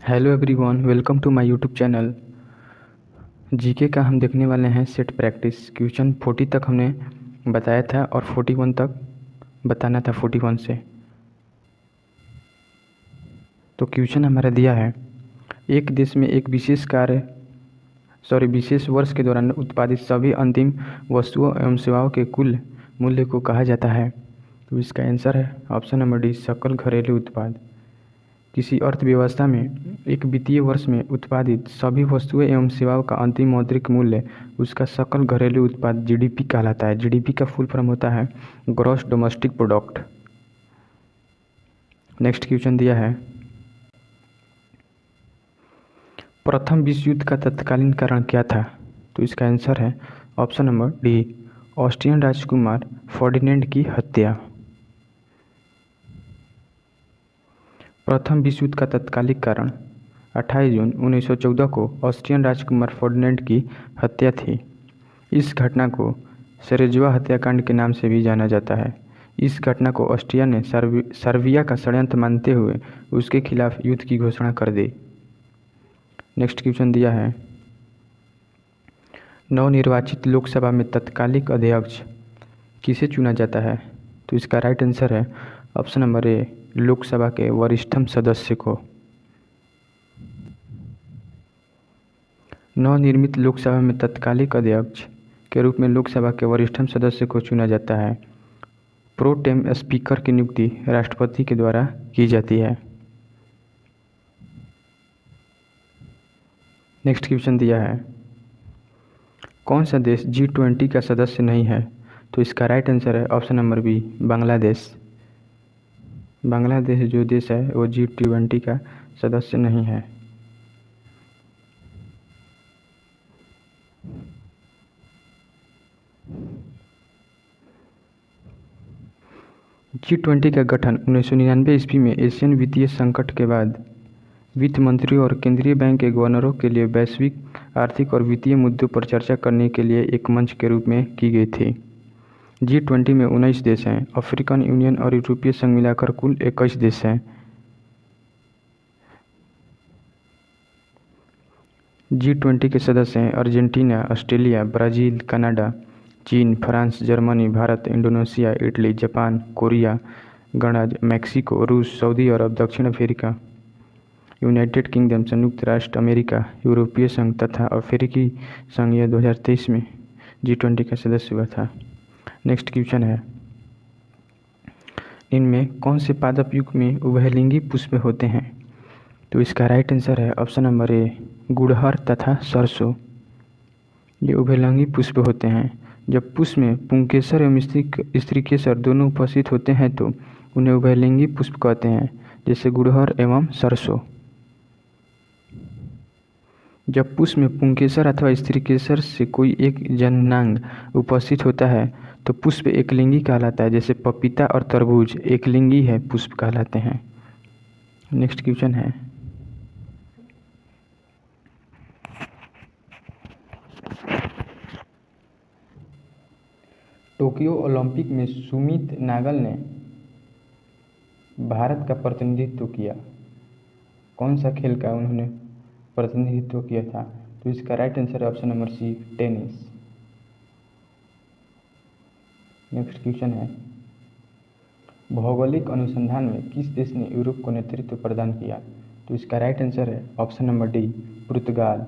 Hello everyone, welcome to my YouTube channel. GK का हम देखने वाले हैं सेट प्रैक्टिस। क्वेश्चन 40 तक हमने बताया था और 41 तक बताना था 41 से। तो क्वेश्चन हमारा दिया है, एक देश में एक विशेष वर्ष के दौरान उत्पादित सभी अंतिम वस्तुओं एवं सेवाओं के कुल मूल्य को कहा जाता है। तो इसका आंसर है ऑप्शन नंबर डी, सकल घरेलू उत्पाद। किसी अर्थव्यवस्था में एक वित्तीय वर्ष में उत्पादित सभी वस्तुएं एवं सेवाओं का अंतिम मौद्रिक मूल्य उसका सकल घरेलू उत्पाद जीडीपी कहलाता है। जीडीपी का फुल फॉर्म होता है gross domestic product. Next question दिया है, प्रथम विश्व युद्ध का तत्कालीन कारण क्या था? तो इसका आंसर है ऑप्शन नंबर डी, ऑस्ट्रियन राजकुमार फर्डिनेंड की हत्या। प्रथम विश्व युद्ध का तत्कालिक कारण 28 जून 1914 को ऑस्ट्रियन राजकुमार फर्डिनेंड की हत्या थी। इस घटना को सेरेज्वा हत्याकांड के नाम से भी जाना जाता है। इस घटना को ऑस्ट्रिया ने सर्बिया का षड्यंत्र मानते हुए उसके खिलाफ युद्ध की घोषणा कर दी। नेक्स्ट क्वेश्चन दिया है, नवनिर्वाचित लोकसभा में तत्कालिक अध्यक्ष किसे चुना जाता है? तो इसका राइट आंसर है ऑप्शन नंबर ए, लोकसभा के वरिष्ठतम सदस्य को। नवनिर्मित लोकसभा में तत्कालिक अध्यक्ष के रूप में लोकसभा के वरिष्ठतम सदस्य को चुना जाता है। प्रो टेम स्पीकर की नियुक्ति राष्ट्रपति के द्वारा की जाती है। नेक्स्ट क्वेश्चन दिया है, कौन सा देश G20 का सदस्य नहीं है? तो इसका राइट आंसर है option number B, Bangladesh. Bangladesh जो देश है वो G20 का सदस्य नहीं है। G20 का गठन 1999 ईस्वी में एशियन वित्तीय संकट के बाद वित्त मंत्रियों और केंद्रीय बैंक के गवर्नरों के लिए वैश्विक आर्थिक और वित्तीय मुद्दों पर चर्चा करने के लिए एक मंच के रूप में की गई थी। G20 में 19 देश हैं। अफ्रीकन यूनियन और यूरोपीय संघ मिलाकर कुल 21 देश हैं। G20 के सदस्य हैं अर्जेंटीना, ऑस्ट्रेलिया, ब्राज़ील, कनाडा, चीन, France, Germany, Bharat, Indonesia, Italy, Japan, Korea, गणराज्य मैक्सिको, रूस, सऊदी अरब, दक्षिण अफ्रीका, यूनाइटेड किंगडम, संयुक्त राष्ट्र अमेरिका, यूरोपीय संघ तथा अफ्रीकी संघ यह 2023 में G20 का सदस्य हुआ था। नेक्स्ट क्वेश्चन है, इनमें कौन से पादप युग में उभयलिंगी पुष्प होते हैं? तो इसका राइट आंसर है ऑप्शन नंबर ए, गुड़हल तथा सरसों। ये उभयलिंगी पुष्प होते हैं। जब पुष्प में पुंकेसर एवं स्त्रीकेसर दोनों उपस्थित होते हैं तो उन्हें उभयलिंगी पुष्प कहते हैं, जैसे गुड़हल एवं सरसों। जब पुष्प में पुंकेसर अथवा स्त्रीकेसर से कोई एक जननांग उपस्थित होता है तो पुष्प एकलिंगी कहलाता है, जैसे पपीता और तरबूज एकलिंगी है पुष्प कहलाते हैं। नेक्स्ट क्वेश्चन है, टोक्यो ओलंपिक में सुमित नागल ने भारत का प्रतिनिधित्व किया। कौन सा खेल का उन्होंने प्रतिनिधित्व किया था? तो इसका राइट आंसर है option number C, tennis. Next question है, भौगोलिक अनुसंधान में किस देश ने यूरोप को नेतृत्व प्रदान किया? तो इसका राइट आंसर है ऑप्शन नंबर डी, पुर्तगाल।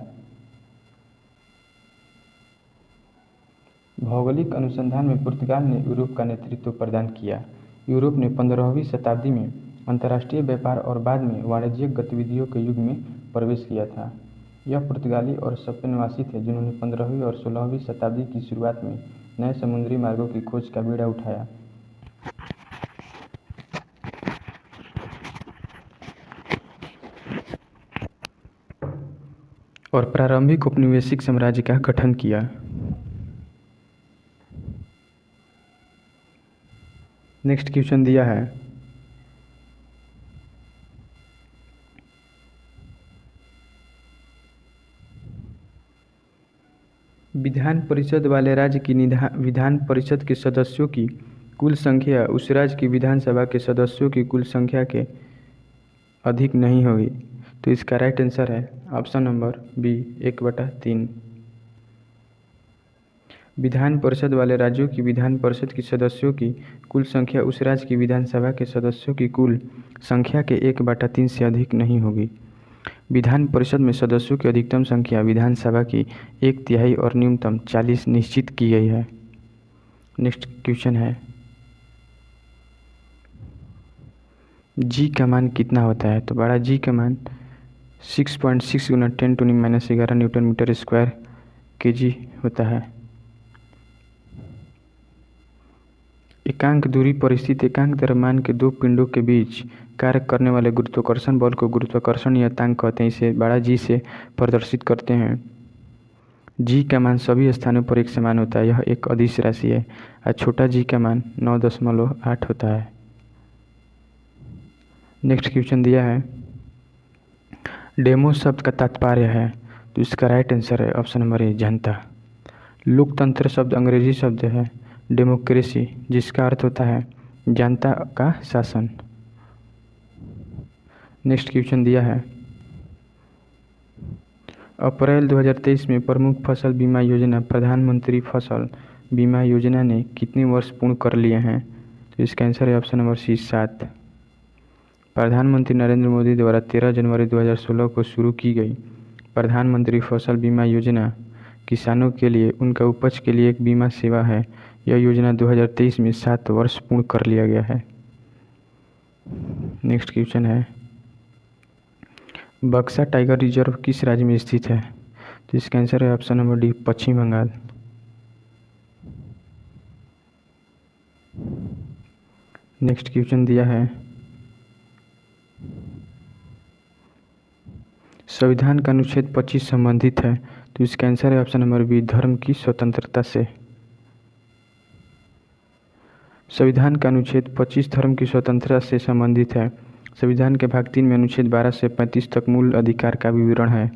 भौगोलिक अनुसंधान में पुर्तगाल ने यूरोप का नेतृत्व प्रदान किया। यूरोप ने 15वीं शताब्दी में अंतर्राष्ट्रीय व्यापार और बाद में वाणिज्यिक गतिविधियों के युग में प्रवेश किया था। यह पुर्तगाली और स्पेनवासी थे जिन्होंने 15वीं और 16वीं शताब्दी की शुरुआत में नए समुद्री मार्गों की खोज का बीड़ा उठाया। और प्रारंभिक औपनिवेशिक साम्राज्य का गठन किया। नेक्स्ट क्वेश्चन दिया है, विधान परिषद वाले राज्य की विधान परिषद के सदस्यों की कुल संख्या उस राज्य की विधानसभा के सदस्यों की कुल संख्या के अधिक नहीं होगी। तो इसका राइट आंसर है option number B 1/3। Vidhan Parishad वाले राज्यों की विधान परिषद की सदस्यों की कुल संख्या उस राज्य की विधानसभा के सदस्यों की कुल संख्या के 1/3 से अधिक नहीं होगी। विधान परिषद में सदस्यों की अधिकतम संख्या विधानसभा की 1/3 और न्यूनतम 40 निश्चित की गई है। नेक्स्ट क्वेश्चन है, जी का मान कितना होता है? तो बड़ा जी का मान 6.6 × 10⁻11 न्यूटन मीटर स्क्वायर kg होता है। एकांक दूरी पर स्थित एकांक द्रव्यमान के दो पिंडों के बीच कार्य करने वाले गुरुत्वाकर्षण बल को गुरुत्वाकर्षण नियतांक कहते हैं। इसे बड़ा जी से प्रदर्शित करते हैं। जी का मान सभी स्थानों पर एक समान होता है। यह एक अदिश राशि है और छोटा जी का मान 9.8 होता है। नेक्स्ट क्वेश्चन दिया है, डेमो शब्द का तात्पर्य है। तो इसका राइट आंसर है ऑप्शन नंबर ए जनता। लोकतंत्र शब्द अंग्रेजी शब्द है डेमोक्रेसी, जिसका अर्थ होता है जनता का शासन। नेक्स्ट क्वेश्चन दिया है, अप्रैल 2023 में प्रमुख फसल बीमा योजना प्रधानमंत्री फसल बीमा योजना ने कितने वर्ष पूर्ण कर लिए हैं? तो इसका आंसर है ऑप्शन नंबर सी 7। प्रधानमंत्री नरेंद्र मोदी द्वारा 13 जनवरी 2016 को शुरू की गई प्रधानमंत्री फसल बीमा योजना किसानों के लिए उनका उपज के लिए एक बीमा सेवा है। यह योजना 2023 में 7 वर्ष पूर्ण कर लिया गया है। नेक्स्ट क्वेश्चन है, बक्सा टाइगर रिजर्व किस राज्य में स्थित है? तो इसका आंसर है ऑप्शन नंबर डी पश्चिम बंगाल। नेक्स्ट क्वेश्चन दिया है, संविधान का अनुच्छेद 25 संबंधित है। तो इसका आंसर है ऑप्शन नंबर बी धर्म की स्वतंत्रता से। संविधान का अनुच्छेद 25 धर्म की स्वतंत्रता से संबंधित है। संविधान के भाग 3 में अनुच्छेद 12 से 35 तक मूल अधिकार का विवरण है।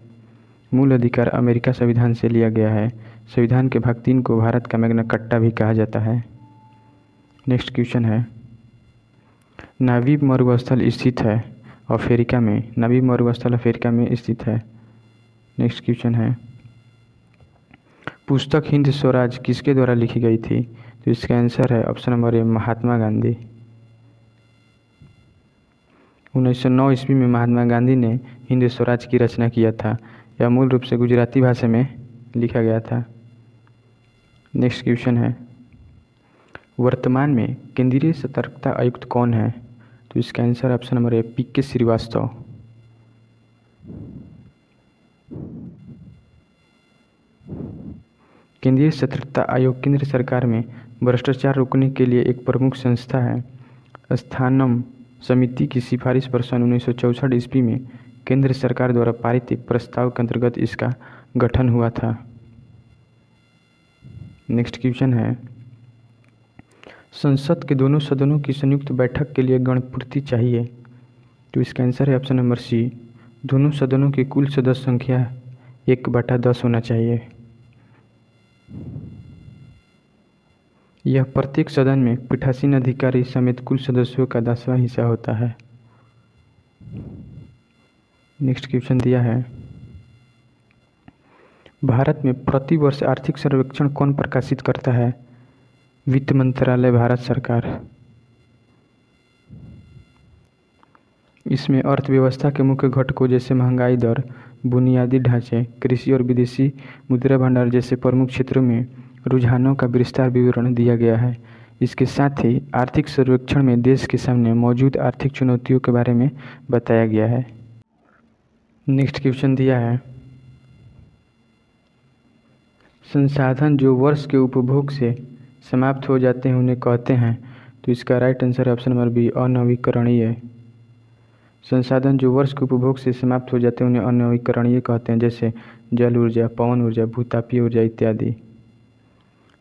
मूल अधिकार अमेरिका संविधान से लिया गया है। संविधान के भाग 3 को भारत का मैग्ना कार्टा भी कहा जाता है। नेक्स्ट क्वेश्चन है, नामीब मरुस्थल स्थित है अफ्रीका में। नामीब मरुस्थल अफ्रीका में स्थित है। नेक्स्ट क्वेश्चन है, पुस्तक हिंद स्वराज किसके द्वारा लिखी गई थी? तो इसका आंसर है ऑप्शन नंबर ए महात्मा गांधी। 1909 ईस्वी में महात्मा गांधी ने हिंद स्वराज की रचना किया था। यह मूल रूप से गुजराती भाषा में लिखा गया था। नेक्स्ट क्वेश्चन है, वर्तमान में केंद्रीय सतर्कता आयुक्त कौन है? तो इसका answer option number A PK Srivastava. केंद्रीय सतर्कता आयोग केंद्र सरकार में भ्रष्टाचार रोकने के लिए एक प्रमुख संस्था है। स्थानम समिति की सिफारिश पर सन 1964 ईस्वी में केंद्र सरकार द्वारा पारित एक प्रस्ताव के अंतर्गत इसका गठन हुआ था। नेक्स्ट क्वेश्चन है, संसद के दोनों सदनों की संयुक्त बैठक के लिए गणपूर्ति चाहिए। तो इसका आंसर है ऑप्शन नंबर सी दोनों सदनों की कुल सदस्य संख्या 1/10 होना चाहिए। यह प्रत्येक सदन में पीठासीन अधिकारी समेत कुल सदस्यों का 10वां हिस्सा होता है। नेक्स्ट क्वेश्चन दिया है, भारत में प्रति वर्ष आर्थिक सर्वेक्षण कौन प्रकाशित करता है? वित्त मंत्रालय, भारत सरकार। इसमें अर्थव्यवस्था के मुख्य घटकों जैसे महंगाई दर, बुनियादी ढांचे, कृषि और विदेशी मुद्रा भंडार जैसे प्रमुख क्षेत्रों में रुझानों का विस्तार विवरण दिया गया है। इसके साथ ही आर्थिक सर्वेक्षण में देश के सामने मौजूद आर्थिक चुनौतियों के बारे में बताया गया है। नेक्स्ट क्वेश्चन दिया है, संसाधन जो वर्ष के उपभोग से समाप्त हो जाते हैं उन्हें कहते हैं। तो इसका राइट आंसर है ऑप्शन नंबर बी अनवीकरणीय। संसाधन जो वर्ष के उपभोग से समाप्त हो जाते हैं उन्हें अनवीकरणीय कहते हैं, जैसे जल ऊर्जा, पवन ऊर्जा, भूतापीय ऊर्जा इत्यादि।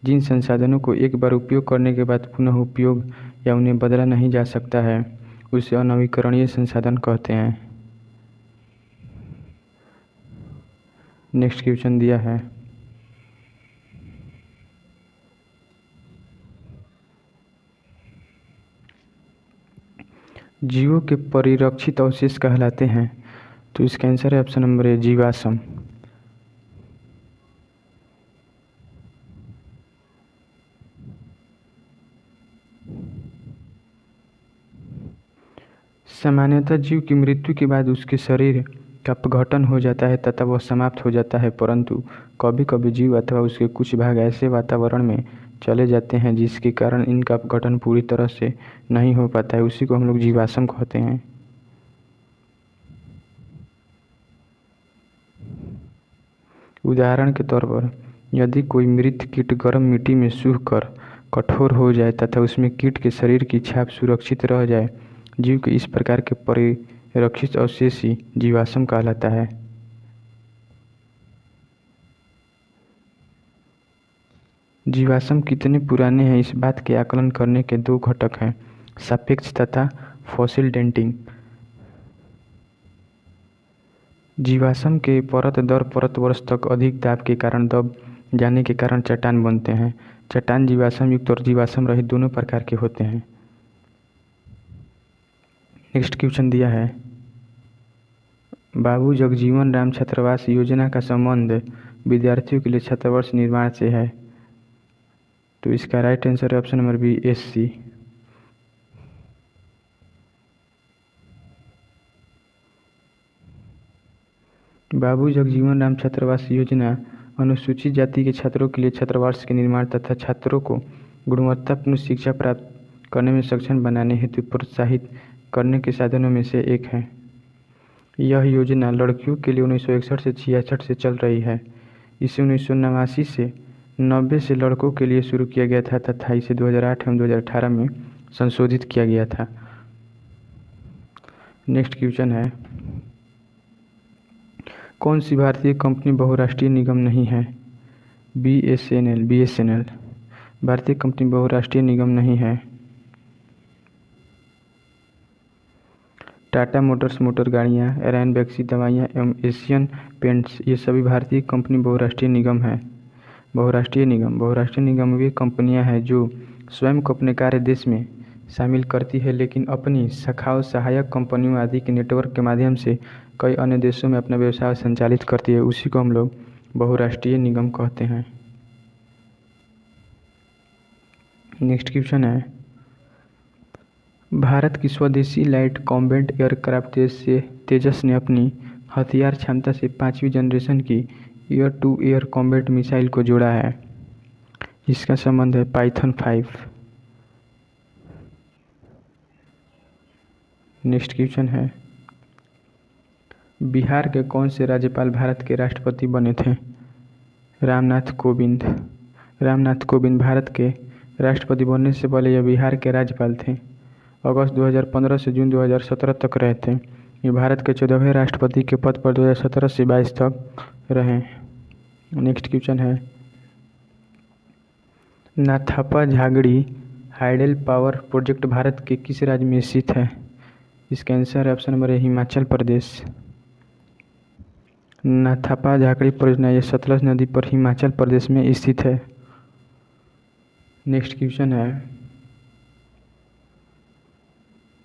जिन संसाधनों को एक बार उपयोग करने के बाद पुनः उपयोग या उन्हें बदला नहीं जा सकता है उसे अनवीकरणीय संसाधन कहते हैं। नेक्स्ट क्वेश्चन दिया है, जीवों के परिरक्षित अवशेष कहलाते हैं। तो इसका आंसर है ऑप्शन नंबर ए, जीवाश्म। सामान्यतः जीव की मृत्यु के बाद उसके शरीर का अपघटन हो जाता है तथा वह समाप्त हो जाता है, परंतु कभी कभी जीव अथवा उसके कुछ भाग ऐसे वातावरण में चले जाते हैं जिसके कारण इनका अपघटन पूरी तरह से नहीं हो पाता है। उसी को हम लोग जीवाश्म कहते हैं। उदाहरण के तौर पर यदि कोई मृत कीट गर्म मिट्टी में सूख कर कठोर हो जाए तथा उसमें कीट के शरीर की छाप सुरक्षित रह जाए, जीव के इस प्रकार के परिरक्षित अवशेष ही जीवाश्म कहलाता है। जीवाश्म कितने पुराने हैं इस बात के आकलन करने के दो घटक हैं, सापेक्ष तथा फॉसिल डेटिंग। जीवाश्म के परत दर परत वर्ष तक अधिक दाब के कारण दब जाने के कारण चट्टान बनते हैं। चट्टान जीवाश्म युक्त और जीवाश्म रहित दोनों प्रकार के होते हैं। नेक्स्ट क्वेश्चन दिया है, बाबू जगजीवन राम छात्रावास योजना का संबंध विद्यार्थियों के लिए छात्रावास निर्माण से है। तो इसका राइट आंसर है ऑप्शन नंबर बी, SC। बाबू जगजीवन राम छात्रावास योजना अनुसूचित जाति के छात्रों के लिए छात्रावास के निर्माण तथा छात्रों को गुणवत्तापूर्ण शिक्षा प्राप्त करने में सक्षम बनाने हेतु प्रोत्साहित करने के साधनों में से एक है। यह योजना लड़कियों के लिए 1961 से 66 से चल रही है। इसे 1989 से 90 से लड़कों के लिए शुरू किया गया था तथा इसे 2008 एवं 2018 में संशोधित किया गया था। नेक्स्ट क्वेश्चन है, कौन सी भारतीय कंपनी बहुराष्ट्रीय निगम नहीं है। BSNL भारतीय कंपनी बहुराष्ट्रीय निगम नहीं है। टाटा मोटर्स मोटर गाड़ियाँ, एरान बैक्सी दवाइयाँ एवं एशियन पेंट्स ये सभी भारतीय कंपनी बहुराष्ट्रीय निगम है। बहुराष्ट्रीय निगम वे कंपनियां हैं जो स्वयं को अपने कार्य देश में शामिल करती है लेकिन अपनी शाखाओं सहायक कंपनियों आदि के नेटवर्क के माध्यम से कई अन्य देशों में अपना व्यवसाय संचालित करती है। उसी को हम लोग बहुराष्ट्रीय निगम कहते हैं। नेक्स्ट क्वेश्चन है, भारत की स्वदेशी लाइट कॉम्बैट एयरक्राफ्ट तेजस ने अपनी हथियार क्षमता से 5वीं जनरेशन की air to air combat missile को जोड़ा है। इसका संबंध है पाइथन 5। नेक्स्ट क्वेश्चन है, बिहार के कौन से राज्यपाल भारत के राष्ट्रपति बने थे। रामनाथ कोविंद भारत के राष्ट्रपति बनने से पहले यह बिहार के राज्यपाल थे। अगस्त 2015 से जून 2017 तक रहे थे। ये भारत के 14वें राष्ट्रपति के पद पर 2017 से 22 तक रहे। नेक्स्ट क्वेश्चन है, नाथापा झागड़ी हाइडल पावर प्रोजेक्ट भारत के किस राज्य में स्थित है। इसका आंसर है ऑप्शन नंबर ए, हिमाचल प्रदेश। नाथापा झाकड़ी परियोजना यह सतलज नदी पर हिमाचल प्रदेश में स्थित है। नेक्स्ट क्वेश्चन है,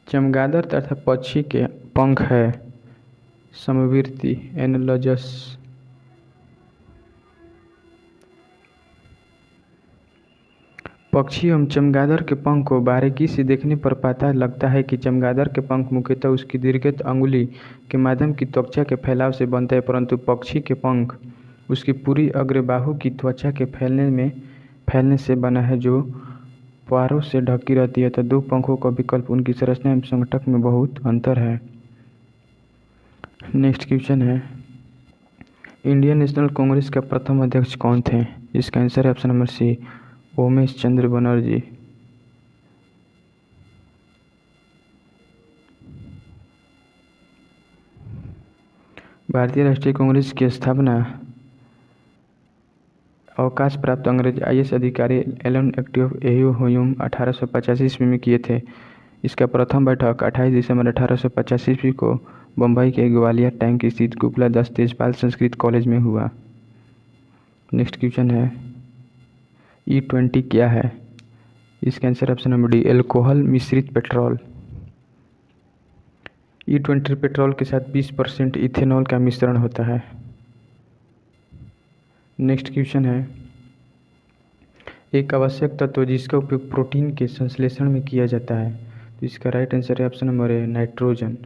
चमगादड़ तथा पक्षी के पंख है समवर्ती एनालॉगस। पक्षी एवं चमगादड़ के पंख को बारीकी से देखने पर पता लगता है कि चमगादड़ के पंख मुख्यतः उसकी दीर्घित अंगुली के माध्यम की त्वचा के फैलाव से बनते हैं, परंतु पक्षी के पंख उसकी पूरी अग्रबाहु की त्वचा के फैलने से बना है जो पारों से ढकी रहती है। तो दो पंखों का विकल्प उनकी संरचना एवं संगठक में बहुत अंतर है। नेक्स्ट क्वेश्चन है, इंडियन नेशनल कांग्रेस के प्रथम अध्यक्ष कौन थे। इसका आंसर है ऑप्शन नंबर सी, उमेश चंद्र बनर्जी। भारतीय राष्ट्रीय कांग्रेस की स्थापना अवकाश प्राप्त अंग्रेज IAS अधिकारी एलन एक्टिव 1885 ईस्वी में किए थे। इसका प्रथम बैठक 28 दिसंबर 1885 ईस्वी को बम्बई के ग्वालियर टैंक स्थित गोपाल दास तेजपाल संस्कृत कॉलेज में हुआ। नेक्स्ट क्वेश्चन है, E20 क्या है। इसका answer option number D, alcohol मिश्रित पेट्रोल। E20 पेट्रोल के साथ 20% इथेनॉल का मिश्रण होता है। नेक्स्ट क्वेश्चन है, एक आवश्यक तत्व जिसका उपयोग प्रोटीन के संश्लेषण में किया जाता है, तो इसका राइट आंसर है option number A nitrogen.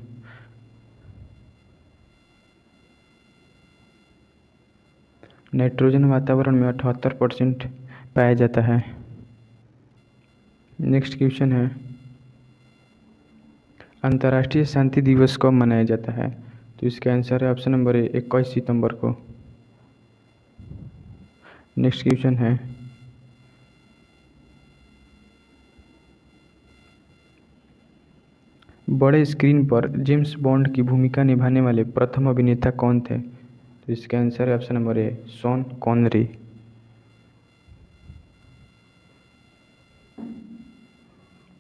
Nitrogen वातावरण में 78% पाया जाता है। नेक्स्ट क्वेश्चन है, अंतर्राष्ट्रीय शांति दिवस कब मनाया जाता है, तो इसका आंसर है ऑप्शन नंबर ए 21 सितंबर को। नेक्स्ट क्वेश्चन है, बड़े स्क्रीन पर जेम्स बॉन्ड की भूमिका निभाने वाले प्रथम अभिनेता कौन थे, तो इसका आंसर है ऑप्शन नंबर ए शॉन कॉनरी।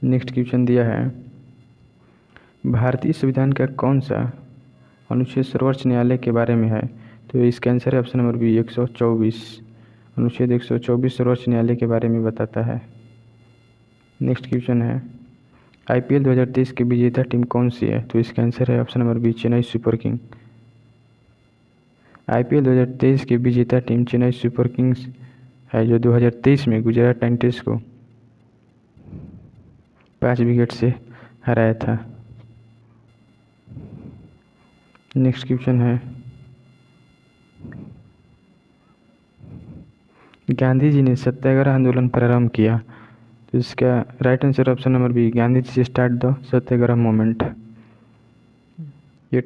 नेक्स्ट क्वेश्चन दिया है, भारतीय संविधान का कौन सा अनुच्छेद सर्वोच्च न्यायालय के बारे में है, तो इसका आंसर है ऑप्शन नंबर बी 124। अनुच्छेद 124 सर्वोच्च न्यायालय के बारे में बताता है। नेक्स्ट क्वेश्चन है, IPL 2023 की विजेता टीम कौन सी है, तो इसका आंसर है option number B Chennai super king. IPL 2023 की विजेता टीम चेन्नई सुपर किंग्स है, जो 2023 में गुजरात टाइटंस को 5 विकेट से हराया था। नेक्स्ट क्वेश्चन है, गांधी जी ने सत्याग्रह आंदोलन प्रारंभ किया, तो इसका right answer option number B Gandhi ji start the Satyagraha movement. ये